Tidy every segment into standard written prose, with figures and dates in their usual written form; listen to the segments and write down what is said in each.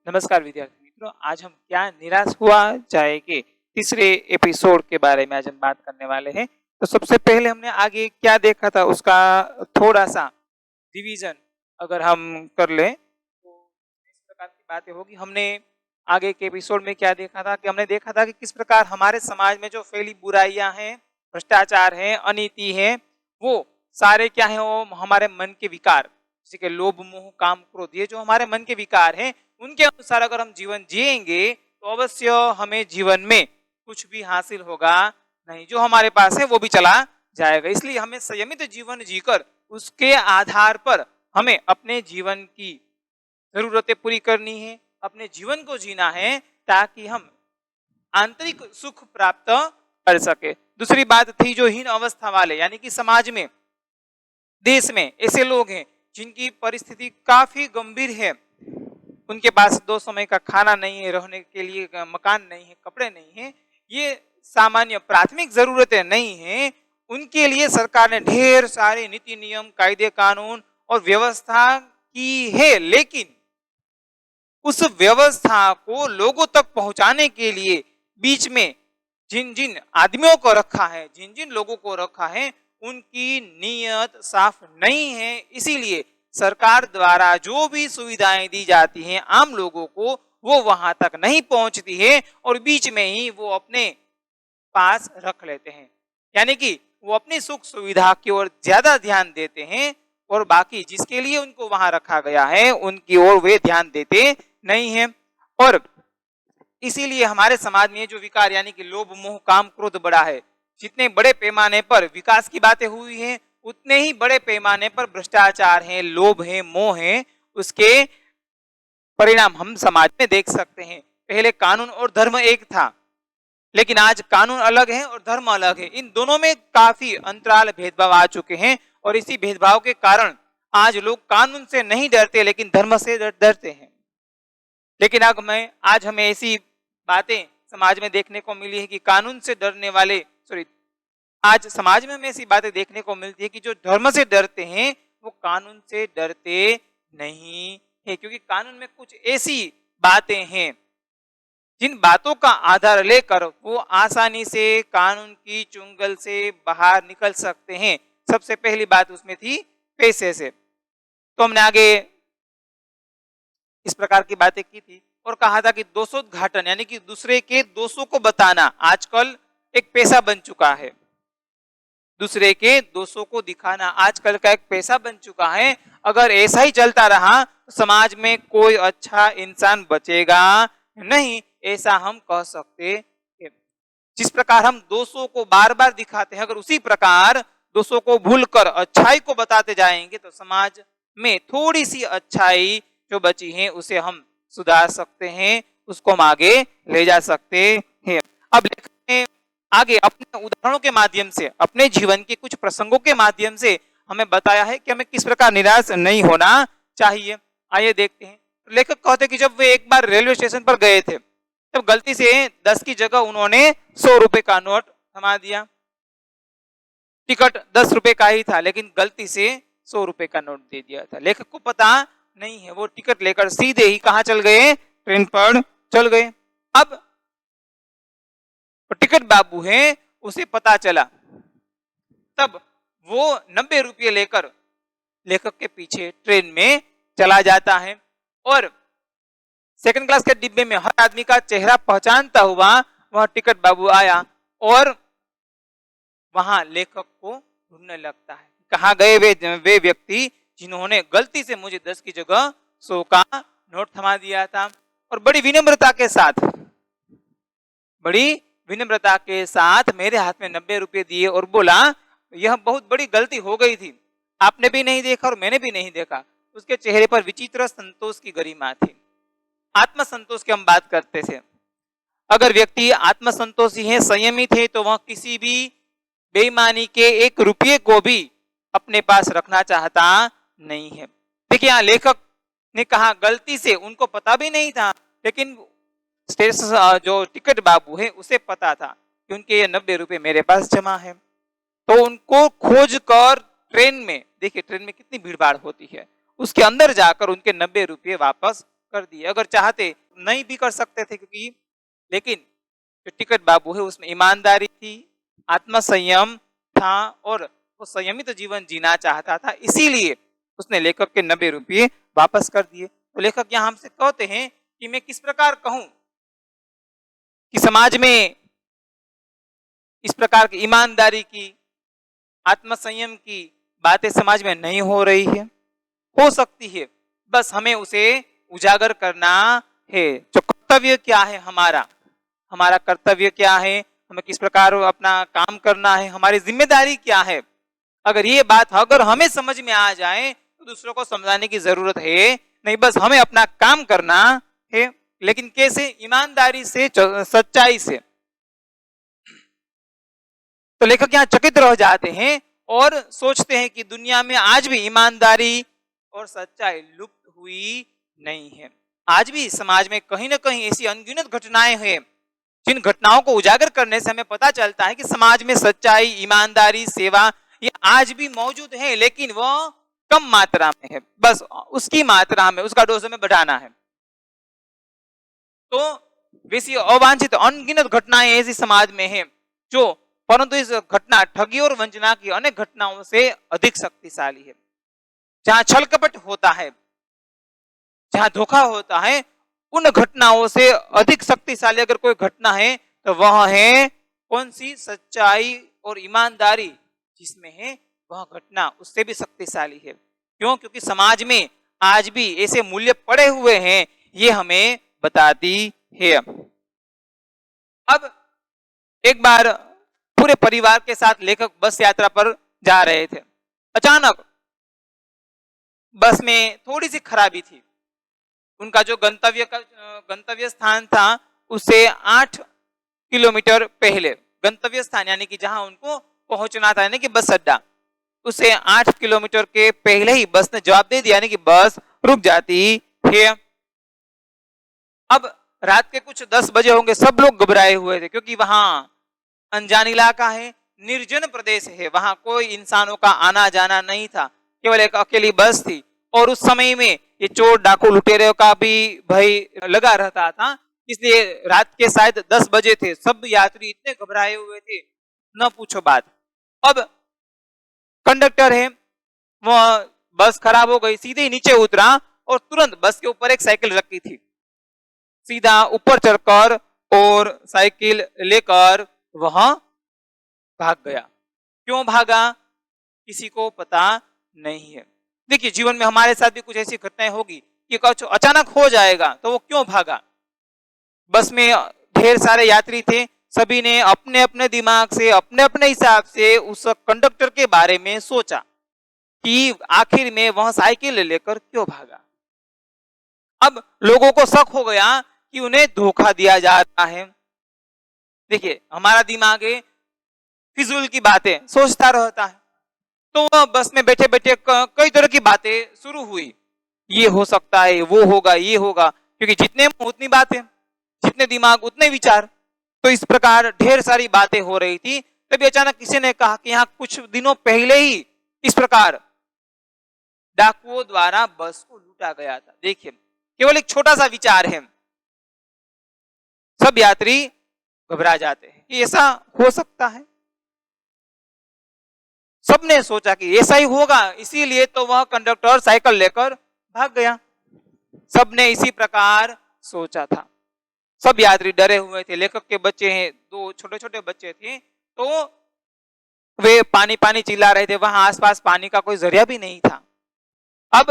नमस्कार विद्यार्थी मित्रों, आज हम क्या निराश हुआ जाए के तीसरे एपिसोड के बारे में आज हम बात करने वाले हैं। तो सबसे पहले हमने आगे क्या देखा था उसका थोड़ा सा रिवीजन अगर हम कर लें तो इस प्रकार की बातें होगी। हमने आगे के एपिसोड में क्या देखा था कि हमने देखा था कि किस प्रकार हमारे समाज में जो फैली बुराइयां हैं, भ्रष्टाचार है, अनीति है, वो सारे क्या है, वो हमारे मन के विकार, जैसे कि लोभ मोह काम क्रोध, ये जो हमारे मन के विकार हैं, उनके अनुसार अगर हम जीवन जिएंगे तो अवश्य हमें जीवन में कुछ भी हासिल होगा नहीं, जो हमारे पास है वो भी चला जाएगा। इसलिए हमें संयमित जीवन जीकर उसके आधार पर हमें अपने जीवन की जरूरतें पूरी करनी है, अपने जीवन को जीना है ताकि हम आंतरिक सुख प्राप्त कर सके। दूसरी बात थी जो हीन अवस्था वाले, यानी कि समाज में, देश में ऐसे लोग हैं जिनकी परिस्थिति काफी गंभीर है, उनके पास 2 समय का खाना नहीं है, रहने के लिए मकान नहीं है, कपड़े नहीं है, ये सामान्य प्राथमिक जरूरतें नहीं है। उनके लिए सरकार ने ढेर सारे नीति नियम, कायदे कानून और व्यवस्था की है, लेकिन उस व्यवस्था को लोगों तक पहुंचाने के लिए बीच में जिन जिन आदमियों को रखा है, जिन जिन लोगों को रखा है, उनकी नीयत साफ नहीं है। इसीलिए सरकार द्वारा जो भी सुविधाएं दी जाती हैं आम लोगों को, वो वहां तक नहीं पहुंचती है और बीच में ही वो अपने पास रख लेते हैं, यानी कि वो अपनी सुख सुविधा की ओर ज्यादा ध्यान देते हैं और बाकी जिसके लिए उनको वहां रखा गया है उनकी ओर वे ध्यान देते नहीं है। और इसीलिए हमारे समाज में जो विकार यानी कि लोभ मोह काम क्रोध बढ़ा है, जितने बड़े पैमाने पर विकास की बातें हुई हैं उतने ही बड़े पैमाने पर भ्रष्टाचार है, लोभ है, मोह है, उसके परिणाम हम समाज में देख सकते हैं। पहले कानून और धर्म एक था, लेकिन आज कानून अलग है और धर्म अलग है। इन दोनों में काफी अंतराल, भेदभाव आ चुके हैं और इसी भेदभाव के कारण आज लोग कानून से नहीं डरते लेकिन धर्म से डरते हैं। लेकिन आज हमें ऐसी बातें समाज में देखने को मिली है कि कानून से डरने वाले आज समाज में हमें ऐसी बातें देखने को मिलती है कि जो धर्म से डरते हैं वो कानून से डरते नहीं है, क्योंकि कानून में कुछ ऐसी बातें हैं जिन बातों का आधार लेकर वो आसानी से कानून की चुंगल से बाहर निकल सकते हैं। सबसे पहली बात उसमें थी पैसे से। तो हमने आगे इस प्रकार की बातें की थी और कहा था कि दोषोद्घाटन यानी कि दूसरे के दोषों को बताना आजकल एक पेशा बन चुका है। दूसरे के दोषों को दिखाना आजकल का एक पेशा बन चुका है। अगर ऐसा ही चलता रहा तो समाज में कोई अच्छा इंसान बचेगा नहीं, ऐसा हम कह सकते हैं। जिस प्रकार हम दोषों को बार बार दिखाते हैं, अगर उसी प्रकार दोषों को भूलकर अच्छाई को बताते जाएंगे तो समाज में थोड़ी सी अच्छाई जो बची है उसे हम सुधार सकते हैं, उसको हम आगे ले जा सकते हैं। अब लेखक ने आगे अपने उदाहरणों के माध्यम से, अपने जीवन के कुछ प्रसंगों के माध्यम से हमें बताया है कि हमें किस प्रकार निराश नहीं होना चाहिए। आइए देखते हैं। लेखक कहते कि जब वे एक बार रेलवे स्टेशन पर गए थे तब गलती से 10 की जगह उन्होंने 100 रुपए का नोट थमा दिया। टिकट 10 रुपए का ही था लेकिन गलती से 100 रुपए का नोट दे दिया था। लेखक को पता नहीं है, वो टिकट लेकर सीधे ही कहां चल गए, ट्रेन पर चल गए। अब टिकट बाबू है उसे पता चला, तब वो 90 रुपये लेकर लेखक के पीछे ट्रेन में चला जाता है और सेकंड क्लास के डिब्बे में हर आदमी का चेहरा पहचानता हुआ वह टिकट बाबू आया और वहां लेखक को ढूंढने लगता है। कहाँ गए वे व्यक्ति जिन्होंने गलती से मुझे 10 की जगह 100 का नोट थमा दिया था। और बड़ी विनम्रता के साथ मेरे हाथ में 90 रुपये दिए और बोला यह बहुत बड़ी गलती हो गई थी, आपने भी नहीं देखा और मैंने भी नहीं देखा। उसके चेहरे पर विचित्र संतोष की गरिमा थी। आत्मसंतोष की हम बात करते थे। अगर व्यक्ति आत्मसंतोषी है, संयमित है, तो वह किसी भी बेईमानी के 1 रुपये को भी अपने पास रखना चाहता नहीं है। देखिए यहाँ लेखक ने कहा गलती से, उनको पता भी नहीं था, लेकिन जो टिकट बाबू है उसे पता था कि उनके ये 90 रुपये मेरे पास जमा है। तो उनको खोज कर ट्रेन में, देखिए ट्रेन में कितनी भीड़ भाड़ होती है, उसके अंदर जाकर उनके 90 रुपये वापस कर दिए। अगर चाहते नहीं भी कर सकते थे, क्योंकि लेकिन जो टिकट बाबू है उसमें ईमानदारी थी, आत्मसंयम था और वो संयमित जीवन जीना चाहता था, इसीलिए उसने लेखक के 90 रुपये वापस कर दिए। तो लेखक यहाँ हमसे कहते हैं कि मैं किस प्रकार कहूं कि समाज में इस प्रकार की ईमानदारी की, आत्मसंयम की बातें समाज में नहीं हो रही है, हो सकती है, बस हमें उसे उजागर करना है। जो कर्तव्य क्या है हमारा, हमारा कर्तव्य क्या है, हमें किस प्रकार अपना काम करना है, हमारी जिम्मेदारी क्या है, अगर ये बात अगर हमें समझ में आ जाए तो दूसरों को समझाने की जरूरत है नहीं, बस हमें अपना काम करना है। लेकिन कैसे? ईमानदारी से, सच्चाई से। तो लेखक यहाँ चकित रह जाते हैं और सोचते हैं कि दुनिया में आज भी ईमानदारी और सच्चाई लुप्त हुई नहीं है। आज भी समाज में कहीं ना कहीं ऐसी अनगिनत घटनाएं हैं जिन घटनाओं को उजागर करने से हमें पता चलता है कि समाज में सच्चाई, ईमानदारी, सेवा ये आज भी मौजूद है, लेकिन वह कम मात्रा में है। बस उसकी मात्रा में, उसका डोज हमें बढ़ाना है। तो वैसी अवांछित अनगिनत घटनाएं ऐसी समाज में है जो, परंतु इस घटना ठगी और वंचना की अनेक घटनाओं से अधिक शक्तिशाली है। जहां छल कपट होता है, जहां धोखा होता है, उन घटनाओं से अधिक शक्तिशाली अगर कोई घटना है तो वह है कौन सी? सच्चाई और ईमानदारी जिसमें है वह घटना उससे भी शक्तिशाली है। क्यों? क्योंकि समाज में आज भी ऐसे मूल्य पड़े हुए हैं, ये हमें बताती है। अब एक बार पूरे परिवार के साथ लेखक बस यात्रा पर जा रहे थे। अचानक बस में थोड़ी सी खराबी थी। उनका जो गंतव्य स्थान था उससे 8 किलोमीटर पहले, गंतव्य स्थान यानी कि जहां उनको पहुंचना था, यानी कि बस अड्डा, उसे 8 किलोमीटर के पहले ही बस ने जवाब दे दिया, यानी कि बस रुक जाती है। अब रात के कुछ 10 बजे होंगे, सब लोग घबराए हुए थे क्योंकि वहां अनजान इलाका है, निर्जन प्रदेश है, वहां कोई इंसानों का आना जाना नहीं था, केवल एक अकेली बस थी। और उस समय में ये चोर डाकू लुटेरों का भी भय लगा रहता था, इसलिए रात के शायद 10 बजे थे, सब यात्री इतने घबराए हुए थे, न पूछो बात। अब कंडक्टर है, वह बस खराब हो गई, सीधे ही नीचे उतरा और तुरंत बस के ऊपर एक साइकिल रखी थी, सीधा ऊपर चढ़कर और साइकिल लेकर वह भाग गया। क्यों भागा? किसी को पता नहीं है। देखिए, जीवन में हमारे साथ भी कुछ ऐसी घटनाएं होगी कि कुछ अचानक हो जाएगा, तो वो क्यों भागा? बस में ढेर सारे यात्री थे, सभी ने अपने अपने दिमाग से, अपने अपने हिसाब से उस कंडक्टर के बारे में सोचा कि आखिर में वह साइकिल लेकर क्यों भागा। अब लोगों को शक हो गया कि उन्हें धोखा दिया जा रहा है। देखिए, हमारा दिमाग है, फिजूल की बातें सोचता रहता है, तो बस में बैठे बैठे कई तरह की बातें शुरू हुई, ये हो सकता है, वो होगा, ये होगा, क्योंकि जितने उतनी बातें, जितने दिमाग उतने विचार। तो इस प्रकार ढेर सारी बातें हो रही थी। तभी अचानक किसी ने कहा कि यहाँ कुछ दिनों पहले ही इस प्रकार डाकुओं द्वारा बस को लूटा गया था। देखिए, केवल एक छोटा सा विचार है, सब यात्री घबरा जाते हैं कि ऐसा हो सकता है। सबने सोचा कि ऐसा ही होगा, इसीलिए तो वह कंडक्टर साइकिल लेकर भाग गया। सबने इसी प्रकार सोचा था। सब यात्री डरे हुए थे। लेखक के बच्चे हैं, 2 छोटे छोटे बच्चे थे, तो वे पानी पानी चिल्ला रहे थे। वहां आसपास पानी का कोई जरिया भी नहीं था। अब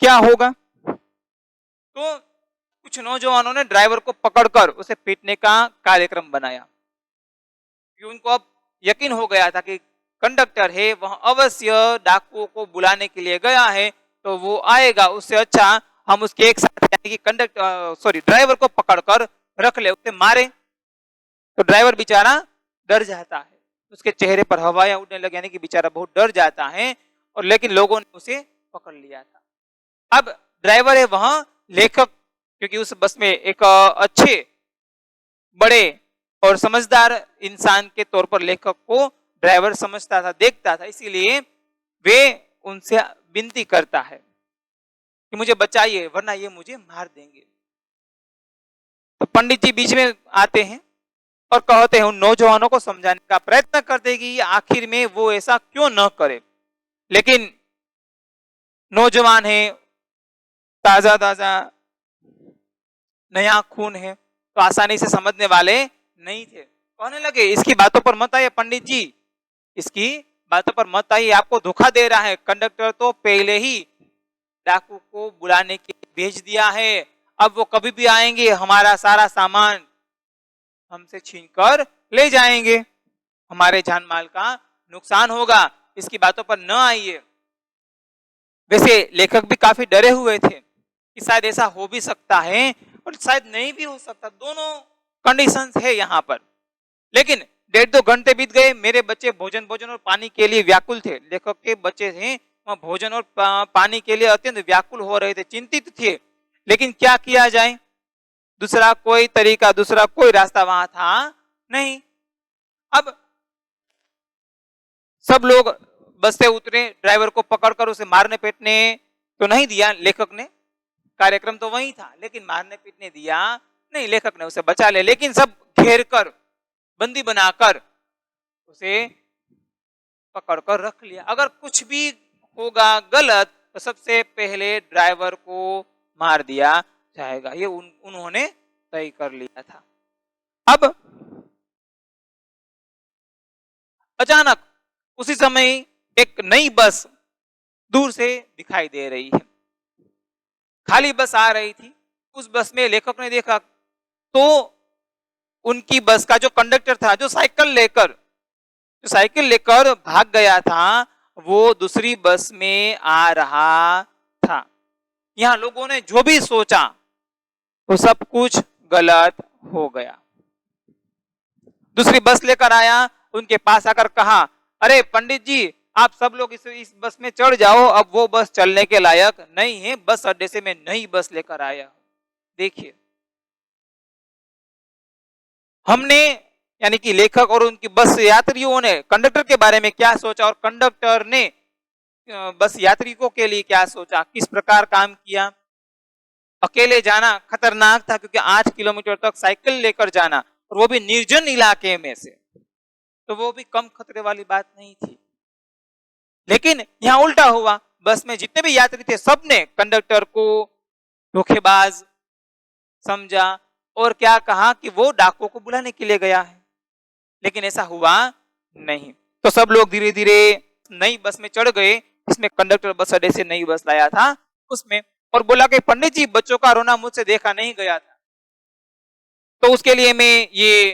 क्या होगा? तो कुछ नौजवानों ने ड्राइवर को पकड़कर उसे पीटने का कार्यक्रम बनाया। उनको अब यकीन हो गया था कि कंडक्टर है वह अवश्य डाकुओं को बुलाने के लिए गया है, तो वो आएगा, उससे अच्छा हम उसके एक साथ यानी कि ड्राइवर को पकड़कर रख ले, उसे मारे। तो ड्राइवर बेचारा डर जाता है, उसके चेहरे पर हवाएं उड़ने लगी, यानी कि बेचारा बहुत डर जाता है। और लेकिन लोगों ने उसे पकड़ लिया था। अब ड्राइवर है वह लेखक, क्योंकि उस बस में एक अच्छे बड़े और समझदार इंसान के तौर पर लेखक को ड्राइवर समझता था, देखता था, इसीलिए वे उनसे विनती करता है कि मुझे बचाइए वरना ये मुझे मार देंगे। तो पंडित जी बीच में आते हैं और कहते हैं, उन नौजवानों को समझाने का प्रयत्न करते हैं कि आखिर में वो ऐसा क्यों न करे। लेकिन नौजवान है, ताजा ताजा नया खून है, तो आसानी से समझने वाले नहीं थे। कहने लगे इसकी बातों पर मत आइए पंडित जी, इसकी बातों पर मत आइए, आपको धोखा दे रहा है। कंडक्टर तो पहले ही डाकू को बुलाने के लिए भेज दिया है, अब वो कभी भी आएंगे हमारा सारा सामान हमसे छीनकर ले जाएंगे, हमारे जान माल का नुकसान होगा, इसकी बातों पर न आइए। वैसे लेखक भी काफी डरे हुए थे कि शायद ऐसा हो भी सकता है और शायद नहीं भी हो सकता, दोनों कंडीशंस है यहाँ पर। लेकिन 1.5-2 घंटे बीत गए, मेरे बच्चे भोजन भोजन और पानी के लिए व्याकुल थे। लेखक के बच्चे थे वह भोजन और पानी के लिए अत्यंत व्याकुल हो रहे थे, चिंतित थे। लेकिन क्या किया जाए, दूसरा कोई तरीका, दूसरा कोई रास्ता वहां था नहीं। अब सब लोग बस से उतरे, ड्राइवर को पकड़कर उसे मारने पीटने तो नहीं दिया लेखक ने, कार्यक्रम तो वही था, लेकिन मारने पीटने दिया नहीं, लेखक ने उसे बचा लिया। लेकिन सब घेर कर, बंदी बनाकर उसे पकड़कर रख लिया। अगर कुछ भी होगा गलत तो सबसे पहले ड्राइवर को मार दिया जाएगा, ये उन्होंने तय कर लिया था। अब अचानक उसी समय एक नई बस दूर से दिखाई दे रही है, खाली बस आ रही थी। उस बस में लेखक ने देखा तो उनकी बस का जो कंडक्टर था, जो साइकिल लेकर भाग गया था, वो दूसरी बस में आ रहा था। यहाँ लोगों ने जो भी सोचा वो सब कुछ गलत हो गया। दूसरी बस लेकर आया, उनके पास आकर कहा, अरे पंडित जी आप सब लोग इस बस में चढ़ जाओ, अब वो बस चलने के लायक नहीं है, बस अड्डे से मैं नई बस लेकर आया। देखिए हमने यानी कि लेखक और उनकी बस यात्रियों ने कंडक्टर के बारे में क्या सोचा और कंडक्टर ने बस यात्रियों के लिए क्या सोचा, किस प्रकार काम किया। अकेले जाना खतरनाक था क्योंकि 8 किलोमीटर तक साइकिल लेकर जाना और वो भी निर्जन इलाके में से, तो वो भी कम खतरे वाली बात नहीं थी। लेकिन यहाँ उल्टा हुआ, बस में जितने भी यात्री थे सबने कंडक्टर को धोखेबाज समझा और क्या कहा कि वो डाकुओं को बुलाने के लिए गया है, लेकिन ऐसा हुआ नहीं। तो सब लोग धीरे धीरे नई बस में चढ़ गए, इसमें कंडक्टर बस अड्डे से नई बस लाया था उसमें, और बोला कि पंडित जी बच्चों का रोना मुझसे देखा नहीं गया था, तो उसके लिए मैं ये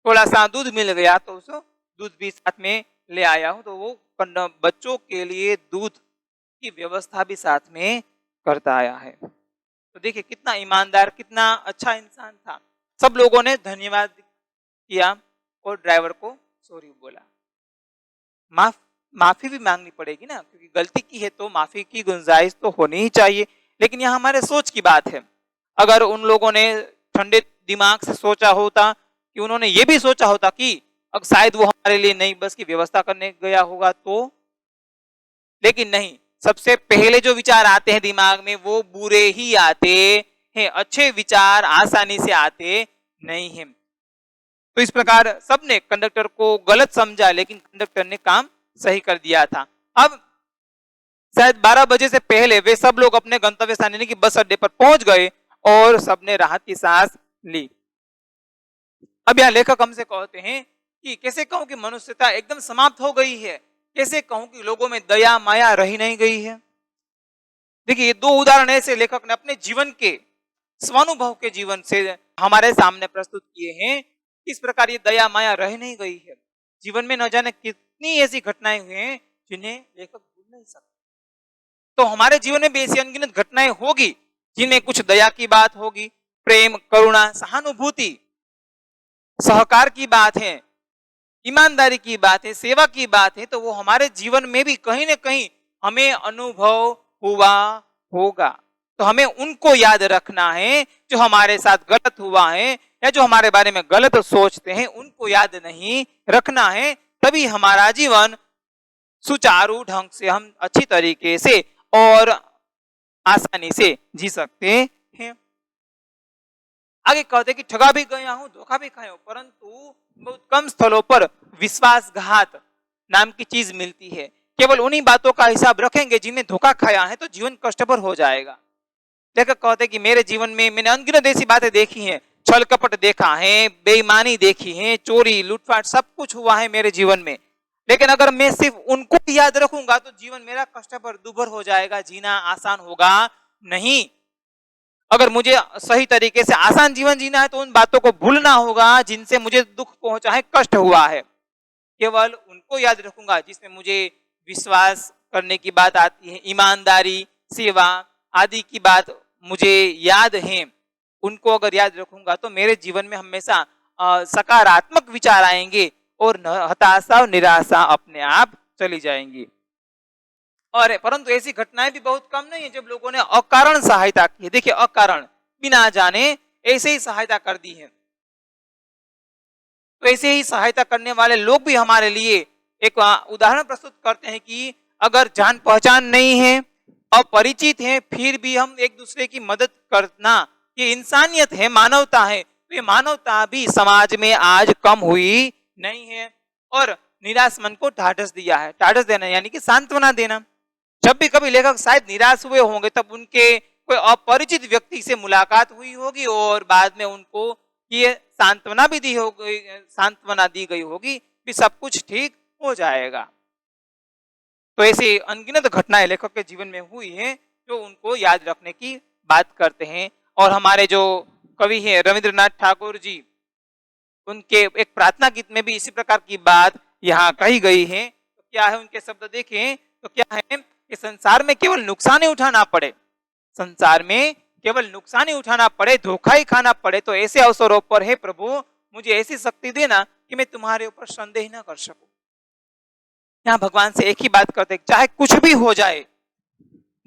थोड़ा सा दूध मिल गया तो उसको दूध भी साथ में ले आया हूं, तो वो बच्चों के लिए दूध की व्यवस्था भी साथ में करता आया है। तो देखिए कितना ईमानदार, कितना अच्छा इंसान था। सब लोगों ने धन्यवाद किया और ड्राइवर को सॉरी बोला। माफी भी मांगनी पड़ेगी ना, क्योंकि गलती की है तो माफी की गुंजाइश तो होनी ही चाहिए। लेकिन यहाँ हमारे सोच की बात है, अगर उन लोगों ने ठंडे दिमाग से सोचा होता कि उन्होंने ये भी सोचा होता कि अब शायद वो हमारे लिए नई बस की व्यवस्था करने गया होगा तो, लेकिन नहीं, सबसे पहले जो विचार आते हैं दिमाग में वो बुरे ही आते हैं, अच्छे विचार आसानी से आते नहीं हैं। तो इस प्रकार सबने कंडक्टर को गलत समझा, लेकिन कंडक्टर ने काम सही कर दिया था। अब शायद 12 बजे से पहले वे सब लोग अपने गंतव्य स्थान यानी कि बस अड्डे पर पहुंच गए और सबने राहत की सांस ली। अब यहाँ लेखक हमसे कहते हैं कि कैसे कहूं कि मनुष्यता एकदम समाप्त हो गई है, कैसे कहूं कि लोगों में दया माया रही नहीं गई है। देखिए ये 2 उदाहरण ऐसे लेखक ने अपने जीवन के स्वानुभव के जीवन से हमारे सामने प्रस्तुत किए हैं। इस प्रकार ये दया माया रह नहीं गई है। जीवन में न जाने कितनी ऐसी घटनाएं हुई हैं जिन्हें लेखक भूल नहीं सकते। तो हमारे जीवन में भी ऐसी अनगिनत घटनाएं होगी जिनमें कुछ दया की बात होगी, प्रेम, करुणा, सहानुभूति, सहकार की बात है, ईमानदारी की बात है, सेवा की बात है, तो वो हमारे जीवन में भी कहीं ना कहीं हमें अनुभव हुआ होगा। तो हमें उनको याद रखना है जो हमारे साथ गलत हुआ है या जो हमारे बारे में गलत सोचते हैं, उनको याद नहीं रखना है। तभी हमारा जीवन सुचारू ढंग से हम अच्छी तरीके से और आसानी से जी सकते हैं। आगे कहते कि ठगा भी गया हूं, धोखा भी खाया हूं, परंतु बहुत कम स्थलों पर विश्वासघात नाम की चीज मिलती है। केवल उन्हीं बातों का हिसाब रखेंगे जिनमें धोखा खाया है तो जीवन कष्टभर हो जाएगा। लेखक कहते कि मेरे जीवन में मैंने अनगिनत ऐसी बातें देखी हैं, छल कपट देखा है, बेईमानी देखी है, चोरी लूटपाट सब कुछ हुआ है मेरे जीवन में। लेकिन अगर मैं सिर्फ उनको याद रखूंगा तो जीवन मेरा कष्टभर दुभर हो जाएगा, जीना आसान होगा नहीं। अगर मुझे सही तरीके से आसान जीवन जीना है तो उन बातों को भूलना होगा जिनसे मुझे दुख पहुंचा है, कष्ट हुआ है। केवल उनको याद रखूंगा जिसमें मुझे विश्वास करने की बात आती है, ईमानदारी, सेवा आदि की बात मुझे याद है। उनको अगर याद रखूंगा तो मेरे जीवन में हमेशा सकारात्मक विचार आएंगे और हताशा और निराशा अपने आप चली जाएंगी। और परंतु ऐसी घटनाएं भी बहुत कम नहीं है जब लोगों ने अकारण सहायता की है। देखिए, अकारण बिना जाने ऐसे ही सहायता कर दी है। तो ऐसे ही सहायता करने वाले लोग भी हमारे लिए एक उदाहरण प्रस्तुत करते हैं कि अगर जान पहचान नहीं है, अपरिचित है, फिर भी हम एक दूसरे की मदद करना, ये इंसानियत है, मानवता है। तो ये मानवता भी समाज में आज कम हुई नहीं है। और निराश मन को ढाढ़स दिया है। ढाढ़स देना यानी कि सांत्वना देना। जब भी कभी लेखक शायद निराश हुए होंगे तब उनके कोई अपरिचित व्यक्ति से मुलाकात हुई होगी और बाद में उनको ये सांत्वना भी दी होगी, सांत्वना दी गई होगी कि सब कुछ ठीक हो जाएगा। तो ऐसी अनगिनत घटनाएं लेखक के जीवन में हुई हैं जो उनको याद रखने की बात करते हैं। और हमारे जो कवि हैं रविंद्रनाथ ठाकुर जी, उनके एक प्रार्थना गीत में भी इसी प्रकार की बात यहाँ कही गई है। तो क्या है उनके शब्द देखें तो क्या है कि संसार में केवल नुकसान ही उठाना पड़े, संसार में केवल नुकसान ही उठाना पड़े, धोखा ही खाना पड़े तो ऐसे अवसरों पर हे प्रभु मुझे ऐसी शक्ति देना कि मैं तुम्हारे ऊपर संदेह न कर सकूं। यहाँ भगवान से एक ही बात करते, चाहे कुछ भी हो जाए,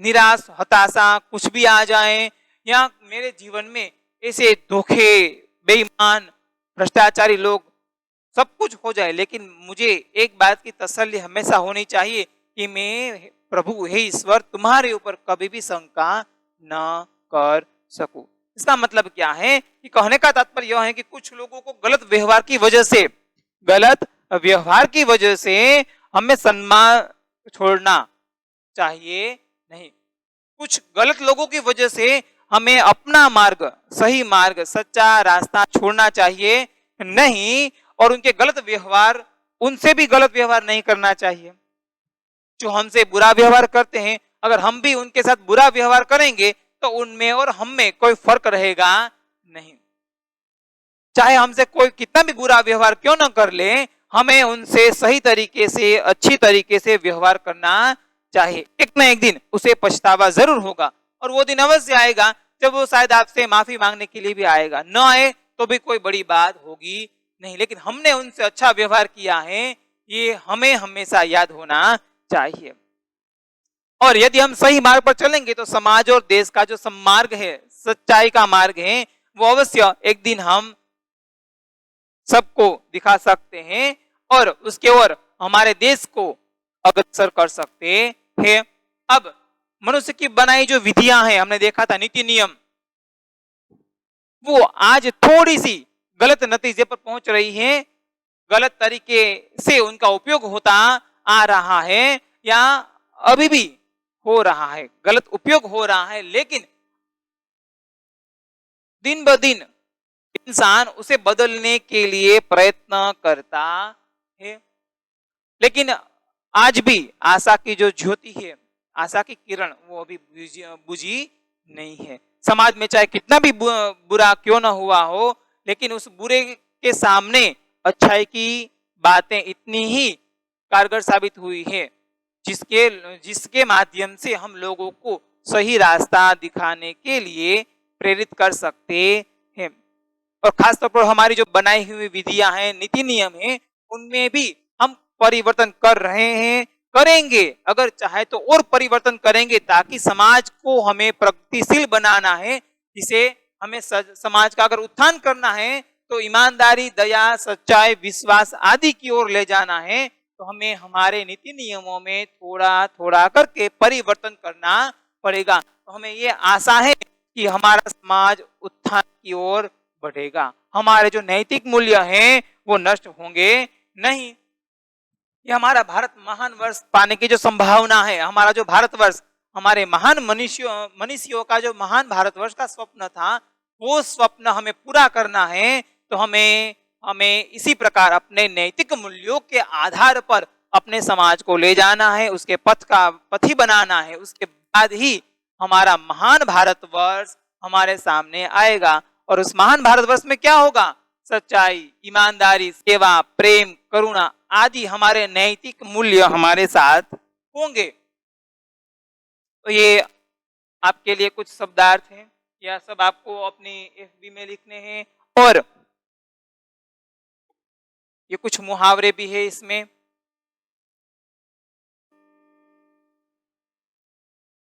निराश हताशा कुछ भी आ जाए, या मेरे जीवन में ऐसे धोखे, बेईमान, भ्रष्टाचारी लोग सब कुछ हो जाए, लेकिन मुझे एक बात की तसल्ली हमेशा होनी चाहिए कि मैं प्रभु हे ईश्वर तुम्हारे ऊपर कभी भी शंका न कर सकूं। इसका मतलब क्या है कि कहने का तात्पर्य यह है कि कुछ लोगों को गलत व्यवहार की वजह से हमें सम्मान छोड़ना चाहिए नहीं। कुछ गलत लोगों की वजह से हमें अपना मार्ग, सही मार्ग, सच्चा रास्ता छोड़ना चाहिए नहीं। और उनके गलत व्यवहार, उनसे भी गलत व्यवहार नहीं करना चाहिए। जो हमसे बुरा व्यवहार करते हैं, अगर हम भी उनके साथ बुरा व्यवहार करेंगे तो उनमें और हम में कोई फर्क रहेगा नहीं। चाहे हमसे कोई कितना भी बुरा व्यवहार क्यों न कर ले, हमें उनसे सही तरीके से, अच्छी तरीके से व्यवहार करना चाहिए। एक न एक दिन उसे पछतावा जरूर होगा और वो दिन अवश्य आएगा जब वो शायद आपसे माफी मांगने के लिए भी आएगा। न आए तो भी कोई बड़ी बात होगी नहीं, लेकिन हमने उनसे अच्छा व्यवहार किया है ये हमें हमेशा याद होना चाहिए। और यदि हम सही मार्ग पर चलेंगे तो समाज और देश का जो सम्मार्ग है, सच्चाई का मार्ग है, वो अवश्य एक दिन हम सबको दिखा सकते हैं और उसके ओर हमारे देश को अग्रसर कर सकते हैं। अब मनुष्य की बनाई जो विधियां हैं, हमने देखा था नीति नियम, वो आज थोड़ी सी गलत नतीजे पर पहुंच रही है, गलत तरीके से उनका उपयोग होता आ रहा है या अभी भी हो रहा है, गलत उपयोग हो रहा है। लेकिन दिन ब दिन इंसान उसे बदलने के लिए प्रयत्न करता है। लेकिन आज भी आशा की जो ज्योति है, आशा की किरण, वो अभी बुझी नहीं है। समाज में चाहे कितना भी बुरा क्यों ना हुआ हो, लेकिन उस बुरे के सामने अच्छाई की बातें इतनी ही कारगर साबित हुई है जिसके माध्यम से हम लोगों को सही रास्ता दिखाने के लिए प्रेरित कर सकते हैं। और खासतौर पर हमारी जो बनाई हुई विधियां हैं, नीति नियम हैं, उनमें भी हम परिवर्तन कर रहे हैं, करेंगे, अगर चाहे तो और परिवर्तन करेंगे, ताकि समाज को हमें प्रगतिशील बनाना है। जिसे हमें समाज का अगर उत्थान करना है तो ईमानदारी, दया, सच्चाई, विश्वास आदि की ओर ले जाना है, तो हमें हमारे नीति नियमों में थोड़ा थोड़ा करके परिवर्तन करना पड़ेगा। तो हमें ये आशा है कि हमारा समाज उत्थान की ओर बढ़ेगा, हमारे जो नैतिक मूल्य हैं वो नष्ट होंगे नहीं। ये हमारा भारत महान वर्ष पाने की जो संभावना है, हमारा जो भारतवर्ष, हमारे महान मनीषियों का जो महान भारतवर्ष का स्वप्न था, वो स्वप्न हमें पूरा करना है। तो हमें हमें इसी प्रकार अपने नैतिक मूल्यों के आधार पर अपने समाज को ले जाना है, उसके पथी बनाना है। उसके बाद ही हमारा महान भारतवर्ष हमारे सामने आएगा। और उस महान भारतवर्ष में क्या होगा? सच्चाई, ईमानदारी, सेवा, प्रेम, करुणा आदि हमारे नैतिक मूल्य हमारे साथ होंगे। तो ये आपके लिए कुछ शब्दार्थ हैं, यह सब आपको अपनी एफबी में लिखने हैं। और ये कुछ मुहावरे भी है इसमें।